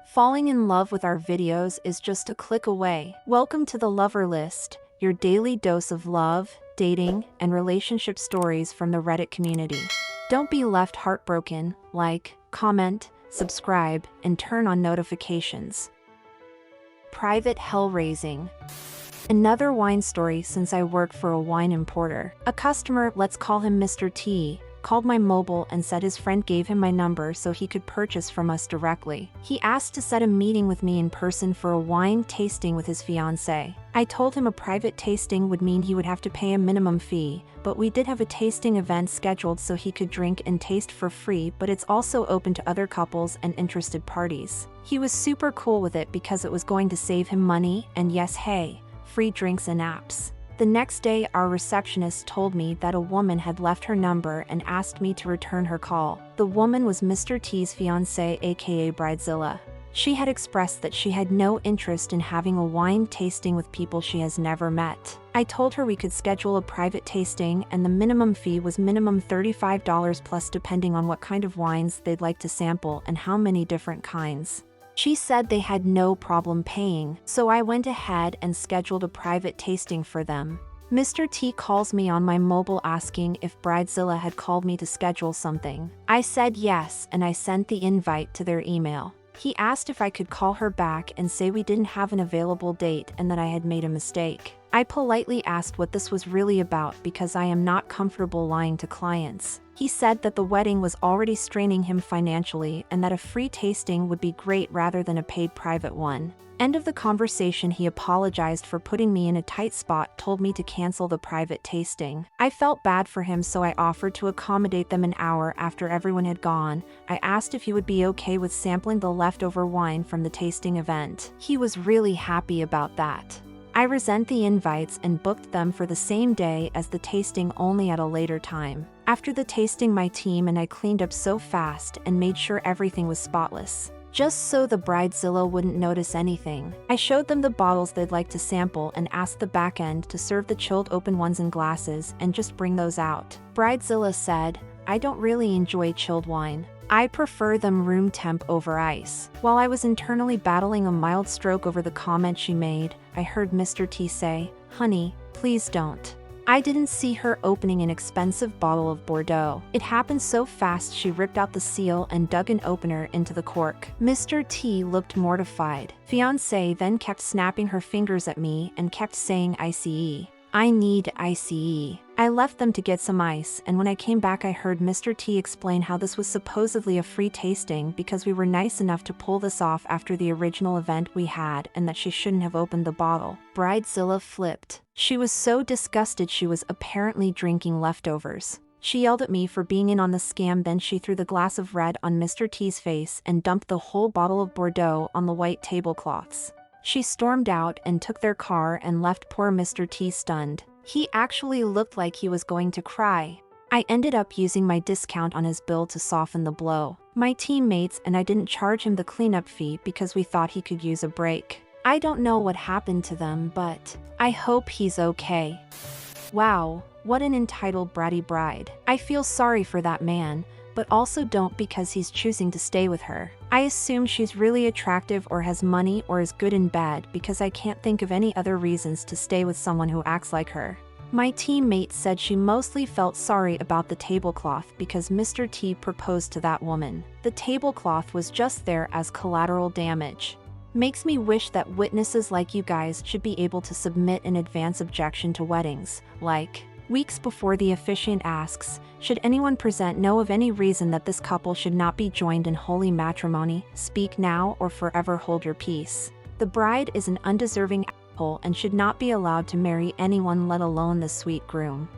Falling in love with our videos is just a click away. Welcome to the Lover List, your daily dose of love, dating, and relationship stories from the Reddit community. Don't be left heartbroken. Like, comment, subscribe, and turn on notifications. Private hell raising. Another wine story since I work for a wine importer. A customer, let's call him Mr. T, called my mobile and said his friend gave him my number so he could purchase from us directly. He asked to set a meeting with me in person for a wine tasting with his fiancée. I told him a private tasting would mean he would have to pay a minimum fee, but we did have a tasting event scheduled so he could drink and taste for free, but it's also open to other couples and interested parties. He was super cool with it because it was going to save him money, and yes, hey, free drinks and apps. The next day, our receptionist told me that a woman had left her number and asked me to return her call. The woman was Mr. T's fiancée, aka Bridezilla. She had expressed that she had no interest in having a wine tasting with people she has never met. I told her we could schedule a private tasting and the minimum fee was minimum $35 plus depending on what kind of wines they'd like to sample and how many different kinds. She said they had no problem paying, so I went ahead and scheduled a private tasting for them. Mr. T calls me on my mobile asking if Bridezilla had called me to schedule something. I said yes, and I sent the invite to their email. He asked if I could call her back and say we didn't have an available date and that I had made a mistake. I politely asked what this was really about because I am not comfortable lying to clients. He said that the wedding was already straining him financially and that a free tasting would be great rather than a paid private one. End of the conversation. He apologized for putting me in a tight spot, told me to cancel the private tasting. I felt bad for him, so I offered to accommodate them an hour after everyone had gone. I asked if he would be okay with sampling the leftover wine from the tasting event. He was really happy about that. I resent the invites and booked them for the same day as the tasting, only at a later time. After the tasting, my team and I cleaned up so fast and made sure everything was spotless, just so the Bridezilla wouldn't notice anything. I showed them the bottles they'd like to sample and asked the back end to serve the chilled open ones in glasses and just bring those out. Bridezilla said, "I don't really enjoy chilled wine. I prefer them room temp over ice." While I was internally battling a mild stroke over the comment she made, I heard Mr. T say, "Honey, please don't." I didn't see her opening an expensive bottle of Bordeaux. It happened so fast she ripped out the seal and dug an opener into the cork. Mr. T looked mortified. Fiancée then kept snapping her fingers at me and kept saying ICE. I need ICE. I left them to get some ice, and when I came back I heard Mr. T explain how this was supposedly a free tasting because we were nice enough to pull this off after the original event we had and that she shouldn't have opened the bottle. Bridezilla flipped. She was so disgusted she was apparently drinking leftovers. She yelled at me for being in on the scam, then she threw the glass of red on Mr. T's face and dumped the whole bottle of Bordeaux on the white tablecloths. She stormed out and took their car and left poor Mr. T stunned. He actually looked like he was going to cry. I ended up using my discount on his bill to soften the blow. My teammates and I didn't charge him the cleanup fee because we thought he could use a break. I don't know what happened to them, but I hope he's okay. Wow, what an entitled bratty bride. I feel sorry for that man, but also don't because he's choosing to stay with her. I assume she's really attractive or has money or is good in bed because I can't think of any other reasons to stay with someone who acts like her. My teammate said she mostly felt sorry about the tablecloth because Mr. T proposed to that woman. The tablecloth was just there as collateral damage. Makes me wish that witnesses like you guys should be able to submit an advance objection to weddings, like, weeks before the officiant asks, "Should anyone present know of any reason that this couple should not be joined in holy matrimony? Speak now or forever hold your peace." The bride is an undeserving asshole and should not be allowed to marry anyone, let alone the sweet groom.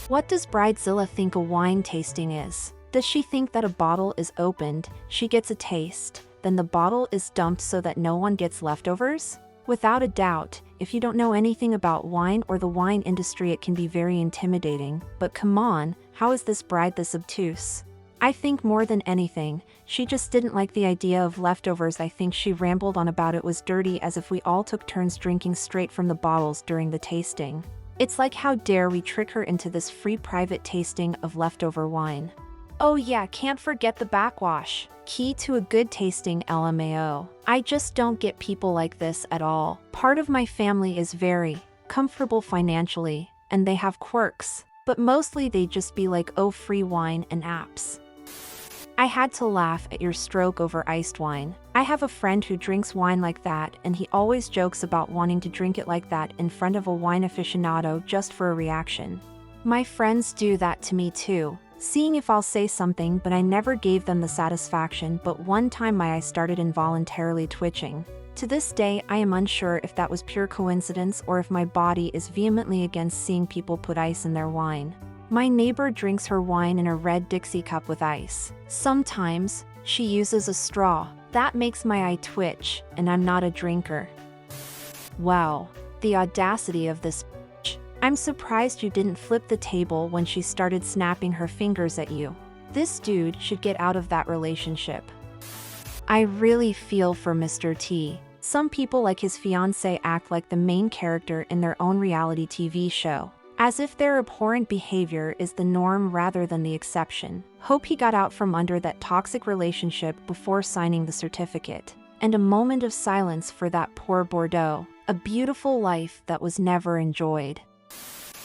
What does Bridezilla think a wine tasting is? Does she think that a bottle is opened, she gets a taste, then the bottle is dumped so that no one gets leftovers? Without a doubt, if you don't know anything about wine or the wine industry, it can be very intimidating, but come on, how is this bride this obtuse? I think more than anything, she just didn't like the idea of leftovers. I think she rambled on about it was dirty, as if we all took turns drinking straight from the bottles during the tasting. It's like, how dare we trick her into this free private tasting of leftover wine? Oh yeah, can't forget the backwash. Key to a good tasting LMAO. I just don't get people like this at all. Part of my family is very comfortable financially, and they have quirks, but mostly they just be like, oh, free wine and apps. I had to laugh at your stroke over iced wine. I have a friend who drinks wine like that, and he always jokes about wanting to drink it like that in front of a wine aficionado just for a reaction. My friends do that to me too, seeing if I'll say something, but I never gave them the satisfaction. But one time my eye started involuntarily twitching. To this day, I am unsure if that was pure coincidence or if my body is vehemently against seeing people put ice in their wine. My neighbor drinks her wine in a red Dixie cup with ice. Sometimes, she uses a straw. That makes my eye twitch, and I'm not a drinker. Wow, the audacity of this bitch. I'm surprised you didn't flip the table when she started snapping her fingers at you. This dude should get out of that relationship. I really feel for Mr. T. Some people like his fiancée act like the main character in their own reality TV show, as if their abhorrent behavior is the norm rather than the exception. Hope he got out from under that toxic relationship before signing the certificate. And a moment of silence for that poor Bordeaux, a beautiful life that was never enjoyed.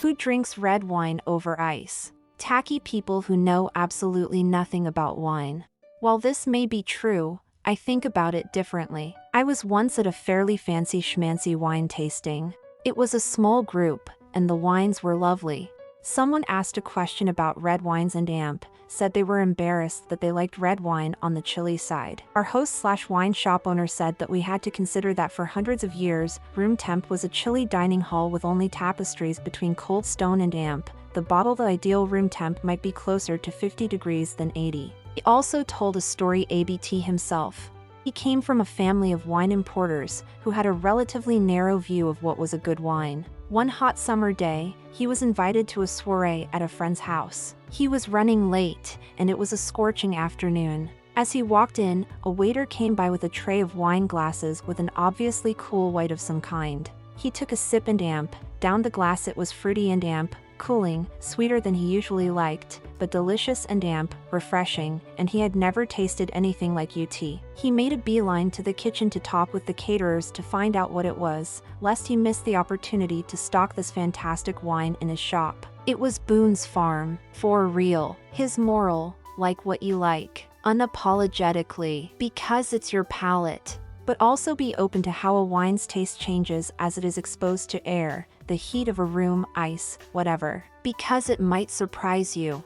Who drinks red wine over ice? Tacky people who know absolutely nothing about wine. While this may be true, I think about it differently. I was once at a fairly fancy schmancy wine tasting. It was a small group, and the wines were lovely. Someone asked a question about red wines and amp, said they were embarrassed that they liked red wine on the chilly side. Our host/wine shop owner said that we had to consider that for hundreds of years, room temp was a chilly dining hall with only tapestries between cold stone and amp. The ideal room temp might be closer to 50 degrees than 80. He also told a story ABT himself. He came from a family of wine importers who had a relatively narrow view of what was a good wine. One hot summer day, he was invited to a soiree at a friend's house. He was running late, and it was a scorching afternoon. As he walked in, a waiter came by with a tray of wine glasses with an obviously cool white of some kind. He took a sip and amp, downed the glass. It was fruity and amp, cooling, sweeter than he usually liked, but delicious and amp, refreshing, and he had never tasted anything like UT. He made a beeline to the kitchen to talk with the caterers to find out what it was, lest he miss the opportunity to stock this fantastic wine in his shop. It was Boone's Farm, for real. His moral, like what you like, unapologetically, because it's your palate. But also be open to how a wine's taste changes as it is exposed to air, the heat of a room, ice, whatever, because it might surprise you.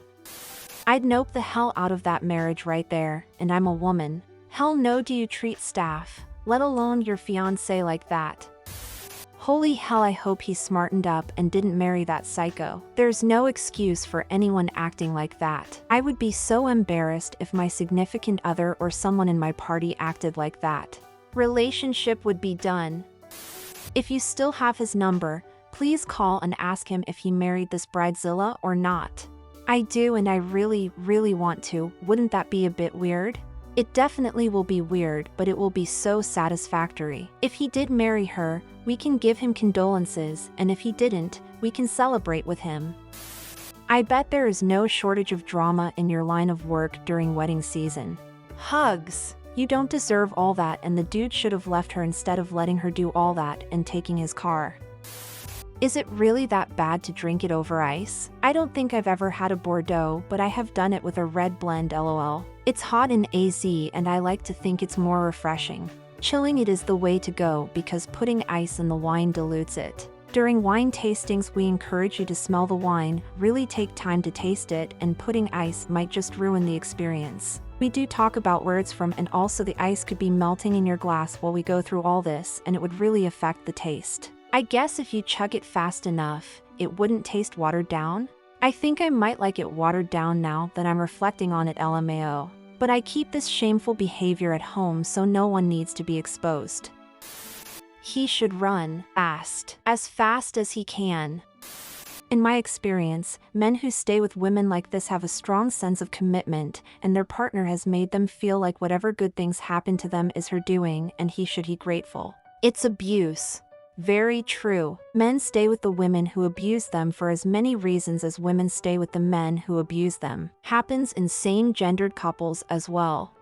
I'd nope the hell out of that marriage right there, and I'm a woman. Hell no do you treat staff, let alone your fiancé, like that. Holy hell, I hope he smartened up and didn't marry that psycho. There's no excuse for anyone acting like that. I would be so embarrassed if my significant other or someone in my party acted like that. Relationship would be done. If you still have his number, please call and ask him if he married this bridezilla or not. I do, and I really, really want to. Wouldn't that be a bit weird? It definitely will be weird, but it will be so satisfactory. If he did marry her, we can give him condolences, and if he didn't, we can celebrate with him. I bet there is no shortage of drama in your line of work during wedding season. Hugs. You don't deserve all that, and the dude should have left her instead of letting her do all that and taking his car. Is it really that bad to drink it over ice? I don't think I've ever had a Bordeaux, but I have done it with a red blend, lol. It's hot in AZ, and I like to think it's more refreshing. Chilling it is the way to go because putting ice in the wine dilutes it. During wine tastings, we encourage you to smell the wine, really take time to taste it, and putting ice might just ruin the experience. We do talk about where it's from, and also the ice could be melting in your glass while we go through all this, and it would really affect the taste. I guess if you chug it fast enough, it wouldn't taste watered down? I think I might like it watered down now that I'm reflecting on it, LMAO. But I keep this shameful behavior at home so no one needs to be exposed. He should run fast as he can. In my experience, men who stay with women like this have a strong sense of commitment, and their partner has made them feel like whatever good things happen to them is her doing, and he should be grateful. It's abuse. Very true. Men stay with the women who abuse them for as many reasons as women stay with the men who abuse them. Happens in same-gendered couples as well.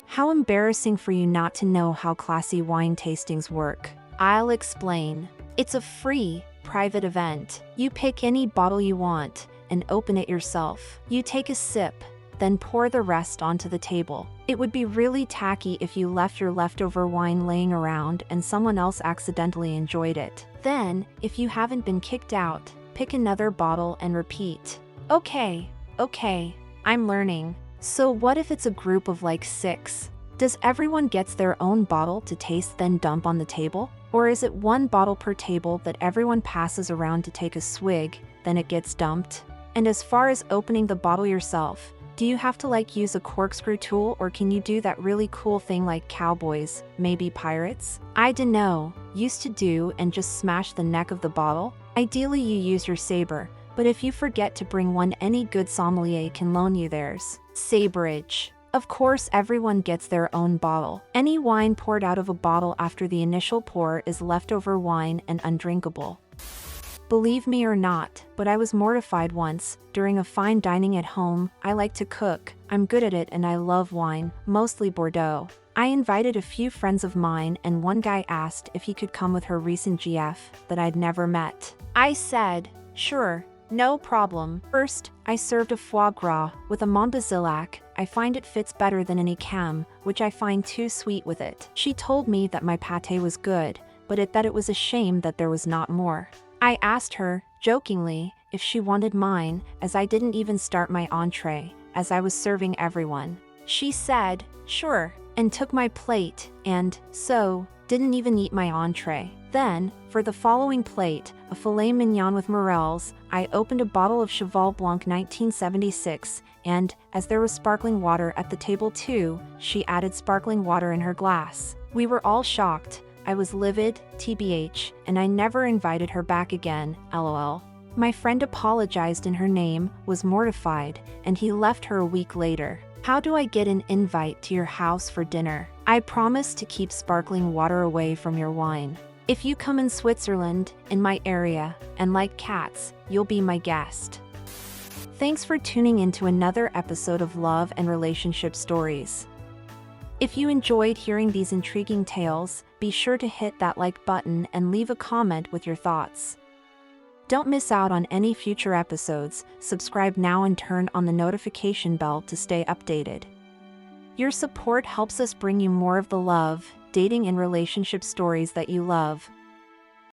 How embarrassing for you not to know how classy wine tastings work. I'll explain. It's a free, private event. You pick any bottle you want and open it yourself. You take a sip, then pour the rest onto the table. It would be really tacky if you left your leftover wine laying around and someone else accidentally enjoyed it. Then, if you haven't been kicked out, pick another bottle and repeat. Okay, I'm learning. So what if it's a group of like 6? Does everyone gets their own bottle to taste then dump on the table? Or is it one bottle per table that everyone passes around to take a swig, then it gets dumped? And as far as opening the bottle yourself, do you have to use a corkscrew tool, or can you do that really cool thing like cowboys, maybe pirates? I dunno, used to do and just smash the neck of the bottle? Ideally you use your saber, but if you forget to bring one, any good sommelier can loan you theirs. Saberage. Of course everyone gets their own bottle. Any wine poured out of a bottle after the initial pour is leftover wine and undrinkable. Believe me or not, but I was mortified once. During a fine dining at home, I like to cook. I'm good at it and I love wine, mostly Bordeaux. I invited a few friends of mine and one guy asked if he could come with her recent GF that I'd never met. I said, sure, no problem. First, I served a foie gras with a Montbazillac. I find it fits better than any cam, which I find too sweet with it. She told me that my pâté was good, but that it was a shame that there was not more. I asked her, jokingly, if she wanted mine, as I didn't even start my entree, as I was serving everyone. She said, sure, and took my plate, and, so, didn't even eat my entree. Then, for the following plate, a filet mignon with morels, I opened a bottle of Cheval Blanc 1976, and, as there was sparkling water at the table too, she added sparkling water in her glass. We were all shocked. I was livid, tbh, and I never invited her back again, lol. My friend apologized in her name, was mortified, and he left her a week later. How do I get an invite to your house for dinner? I promise to keep sparkling water away from your wine. If you come in Switzerland, in my area, and like cats, you'll be my guest. Thanks for tuning in to another episode of Love and Relationship Stories. If you enjoyed hearing these intriguing tales, be sure to hit that like button and leave a comment with your thoughts. Don't miss out on any future episodes. Subscribe now and turn on the notification bell to stay updated. Your support helps us bring you more of the love, dating and relationship stories that you love.